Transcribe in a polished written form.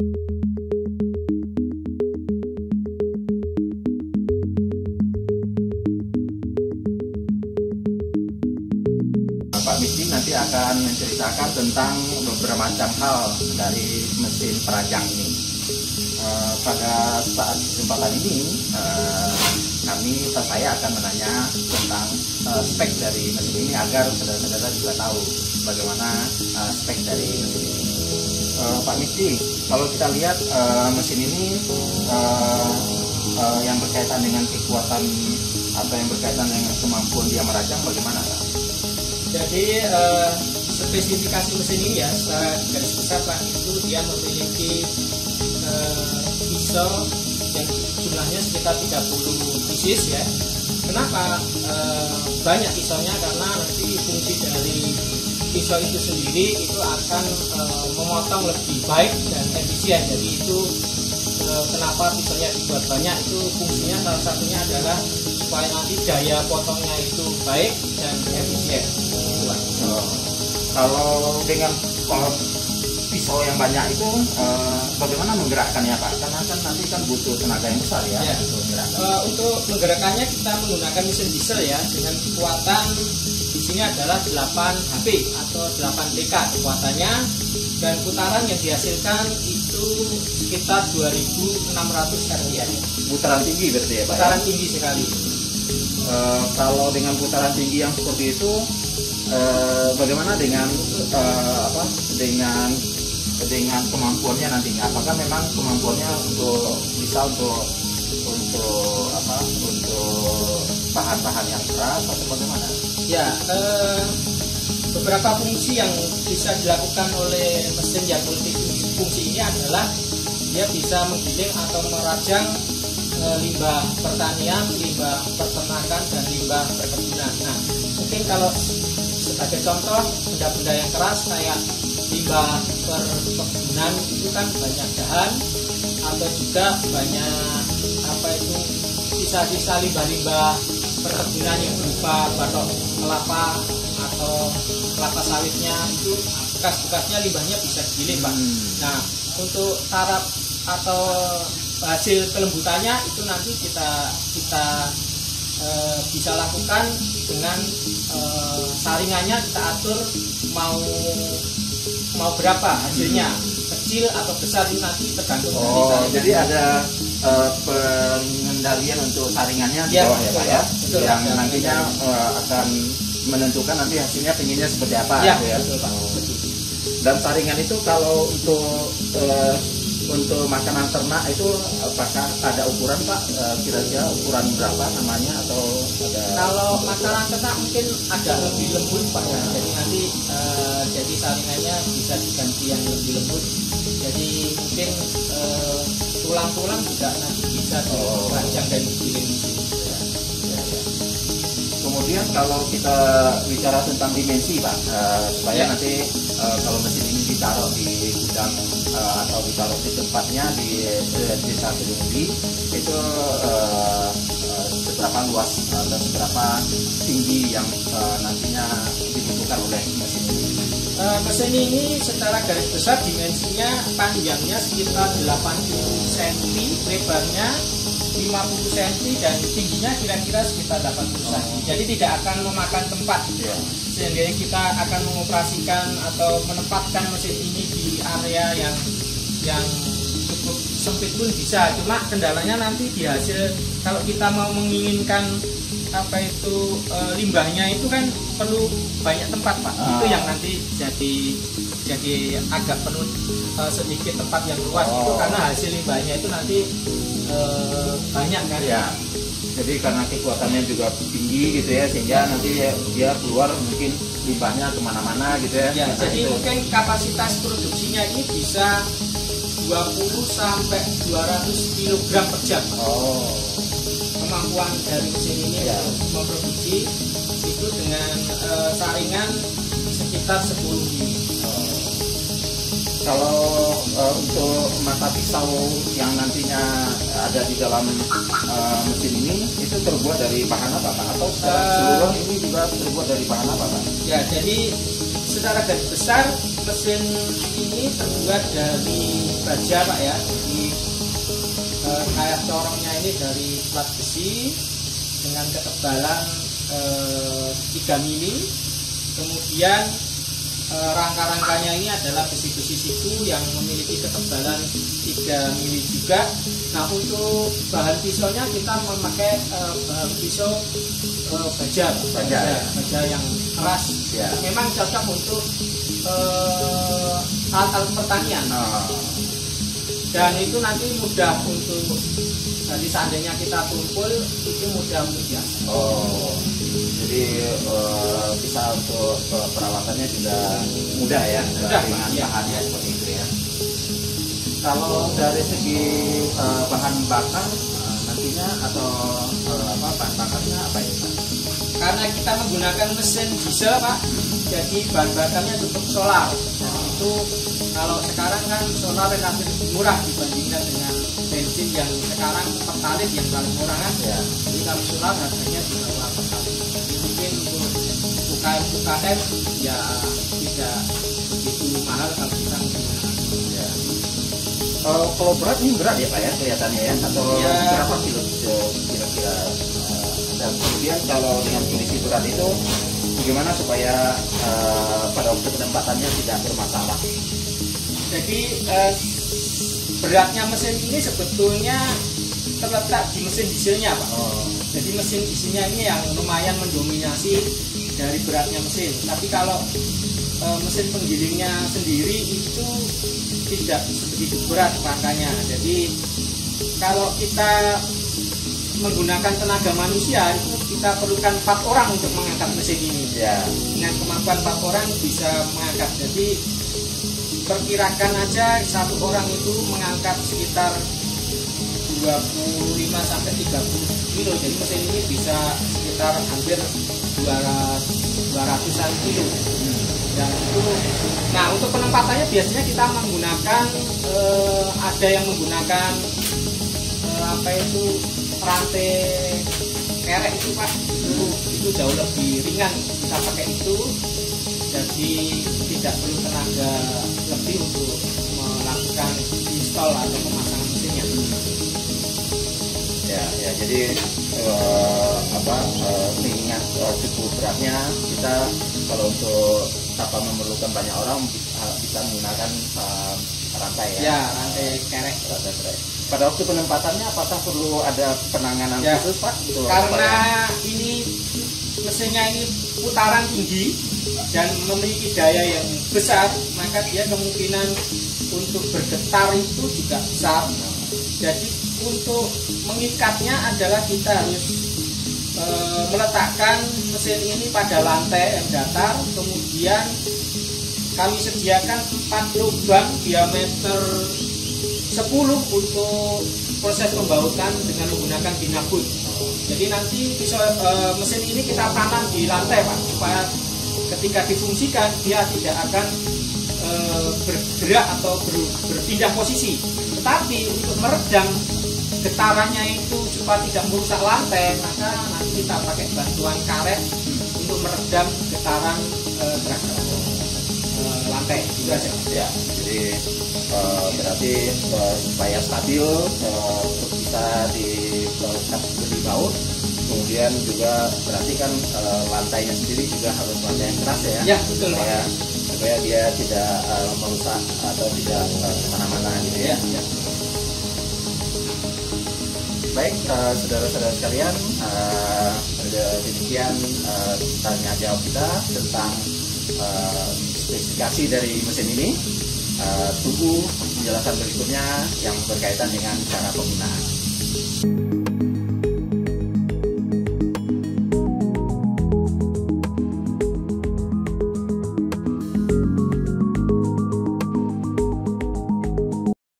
Pak Misdi nanti akan menceritakan tentang beberapa macam hal dari mesin perajang ini. Pada saat kesempatan ini, saya akan menanya tentang spek dari mesin ini agar saudara-saudara juga tahu bagaimana spek dari mesin ini. Pak Misdi, kalau kita lihat mesin ini yang berkaitan dengan kekuatan atau yang berkaitan dengan kemampuan dia merajang, bagaimana Pak? Jadi spesifikasi mesin ini ya secara garis besar Pak, itu dia memiliki pisau yang jumlahnya sekitar 30 pieces ya. Kenapa banyak pisaunya? Karena nanti fungsi dari pisau itu sendiri itu akan memotong lebih baik dan efisien. Jadi itu kenapa pisaunya dibuat banyak, itu fungsinya salah satunya adalah supaya nanti daya potongnya itu baik dan efisien. Kalau dengan pisau yang banyak itu bagaimana menggerakkannya Pak? Karena kan nanti kan butuh tenaga yang besar ya, ya. Untuk menggerakkannya kita menggunakan mesin diesel ya, dengan kekuatan di sini adalah 8 HP atau 8 TK kekuatannya, dan putaran yang dihasilkan itu sekitar 2600 RPM. Putaran tinggi berarti ya Pak? Putaran tinggi sekali. Kalau dengan putaran tinggi yang seperti itu, bagaimana dengan dengan kemampuannya nantinya? Apakah memang kemampuannya bisa untuk bahan-bahan yang keras atau bagaimana? Ya, beberapa fungsi yang bisa dilakukan oleh mesin yang multifungsi ini adalah dia bisa menggiling atau merajang limbah pertanian, limbah peternakan, dan limbah perkebunan. Nah, mungkin kalau sebagai contoh benda-benda yang keras kayak limbah perkebunan itu kan banyak dahan atau juga banyak sisa-sisa limbah-limbah perkebunan yang berupa batok kelapa atau kelapa sawitnya, itu bekas-bekasnya limbahnya bisa digiling Pak. Nah, untuk taraf atau hasil kelembutannya itu nanti kita bisa lakukan dengan saringannya kita atur mau berapa hasilnya, kecil atau besar itu nanti tergantung dari saringan. Jadi ada pengendalian untuk saringannya di bawah ya Pak ya, betul, yang nantinya akan menentukan nanti hasilnya pinginnya seperti apa ya, gitu ya. Betul, Pak. Dan saringan itu kalau untuk makanan ternak itu apakah ada ukuran Pak? Kira-kira ukuran berapa namanya atau ada? Kalau makanan ternak mungkin agak lebih lembut Pak ya. Jadi nanti jadi saringannya bisa diganti yang lebih lembut. Jadi mungkin tulang-tulang juga nanti bisa dirajang dan digiling. Kemudian kalau kita bicara tentang dimensi Pak, supaya nanti kalau mesin ini ditaruh di gudang atau ditaruh di tempatnya di desa Kedungudi, itu seberapa luas dan seberapa tinggi yang nantinya dibutuhkan oleh mesin ini? Mesin ini secara garis besar dimensinya panjangnya sekitar 80 cm, lebarnya 50 cm, dan tingginya kira-kira sekitar 80 cm. Jadi tidak akan memakan tempat. Sehingga kita akan mengoperasikan atau menempatkan mesin ini di area yang cukup sempit pun bisa. Cuma kendalanya nanti di hasil, kalau kita mau menginginkan limbahnya itu kan perlu banyak tempat Pak. Itu yang nanti jadi agak perlu sedikit tempat yang luas itu, karena hasil limbahnya itu nanti banyak kan ya. Jadi karena kekuatannya juga tinggi gitu ya, sehingga nanti dia keluar mungkin limbahnya kemana-mana gitu ya. Jadi mungkin kapasitas produksinya ini bisa 20 sampai 200 kg per jam. Kemampuan dari mesin ini memproduksi itu dengan saringan sekitar 10 mili. Kalau untuk mata pisau yang nantinya ada di dalam mesin ini, itu terbuat dari bahan apa Pak? Atau secara keseluruhan ini juga terbuat dari bahan apa Pak? Ya, jadi secara garis besar mesin ini terbuat dari baja Pak ya. Jadi kayak corongnya ini dari plat besi dengan ketebalan 3 mili. Kemudian rangka-rangkanya ini adalah besi-besi siku yang memiliki ketebalan 3 mili juga. Nah, untuk bahan pisaunya kita memakai bahan pisau baja yang keras. Ya. Memang cocok untuk alat-alat pertanian. Dan itu nanti mudah untuk jadi seandainya kita tumpul itu mudah untuk biasa. Jadi bisa untuk perawatannya juga mudah ya, mudah dengan ya. Bahannya seperti itu ya. Kalau dari segi bahan bakar nantinya atau bahan bakarnya apa ya Pak? Karena kita menggunakan mesin diesel Pak, jadi bahan bakarnya cukup solar. Dan itu kalau sekarang kan solar relatif murah dibandingkan dengan bensin yang sekarang pertalite yang paling murah kan. Ya. Jadi kalau solar harganya di bawah pertalite. Mungkin untuk UKM ya tidak begitu mahal kalau kita menggunakan. Ya. Kalau berat ini berat ya Pak ya kelihatannya ya, atau ya, berapa kilo kira-kira? Dan kemudian kalau dengan kondisi berat itu bagaimana supaya pada waktu penempatannya tidak bermasalah? Jadi beratnya mesin ini sebetulnya terletak di mesin dieselnya Pak. Jadi mesin dieselnya ini yang lumayan mendominasi dari beratnya mesin. Tapi kalau mesin penggilingnya sendiri itu tidak sebegitu berat rangkanya. Jadi kalau kita menggunakan tenaga manusia itu kita perlukan 4 orang untuk mengangkat mesin ini. Ya. Dengan kemampuan 4 orang bisa mengangkat. Jadi perkirakan aja 1 orang itu mengangkat sekitar 25 sampai 30 kilo. Jadi mesin ini bisa sekitar hampir 200-an kilo. Dan itu, nah untuk penempatannya biasanya kita menggunakan ada yang menggunakan rantai kerek itu Pak. Itu jauh lebih ringan kita pakai itu. Jadi tidak perlu tenaga lebih untuk melakukan install atau pemasangan mesinnya. Ya, jadi mengingat cukup beratnya kita kalau untuk tanpa memerlukan banyak orang bisa menggunakan rantai ya. Ya, rantai kerek. Pada waktu penempatannya apakah perlu ada penanganan khusus Pak? Karena ini mesinnya ini putaran tinggi dan memiliki daya yang besar, maka dia kemungkinan untuk bergetar itu juga besar. Jadi untuk mengikatnya adalah kita harus meletakkan mesin ini pada lantai yang datar, kemudian kami sediakan 4 lubang diameter 10 untuk proses pembautan dengan menggunakan binabut. Jadi nanti mesin ini kita tanam di lantai Pak, supaya ketika difungsikan dia tidak akan bergerak atau berpindah posisi. Tetapi untuk meredam getarannya itu supaya tidak merusak lantai, maka nanti kita pakai bantuan karet untuk meredam getaran terhadap lantai. Itu aja. Ya, jadi berarti supaya stabil untuk bisa dibaut. Kemudian juga berarti kan lantainya sendiri juga harus lantai yang keras ya. Ya, betul. Supaya dia tidak merusak atau tidak kemana-mana gitu ya. Ya. Baik, saudara-saudara sekalian, demikian tanya jawab kita tentang spesifikasi dari mesin ini. Tunggu penjelasan berikutnya yang berkaitan dengan cara penggunaan.